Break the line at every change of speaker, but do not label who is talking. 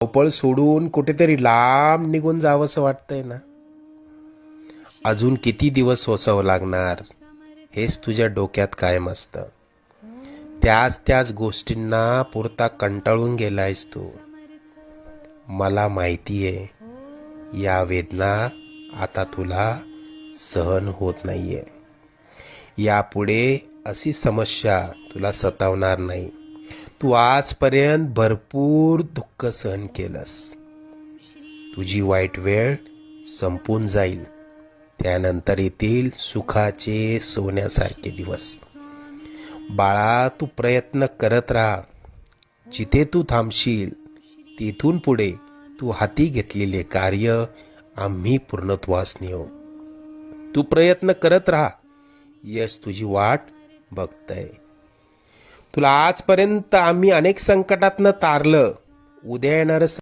धावपळ सोडून कुठेतरी लांब निघून जावंसं वाटतंय ना. अजून किती दिवस सोसावं लागणार हेच तुझ्या डोक्यात कायम असतं. त्याच गोष्टींना पुरता कंटाळून गेलायस तू. मला माहितीये या वेदना आता तुला सहन होत नाहीये. यापुढे अशी समस्या तुला सतावणार नाही. तू आजपर्यंत भरपूर दुःख सहन केलंस. तुझी वाईट वेळ संपून जाईल. त्यानंतर येतील सुखाचे सोन्यासारखे दिवस. बाळा, तू प्रयत्न करत राहा. जिथे तू थांबशील तिथून पुढे तू हाती घेतलेले कार्य आम्ही पूर्णत्वास नेऊ. तू प्रयत्न करत राहा. यश तुझी वाट बघतय. तुला आजपर्यंत आम्ही अनेक संकटातनं तारलं. उद्या येणार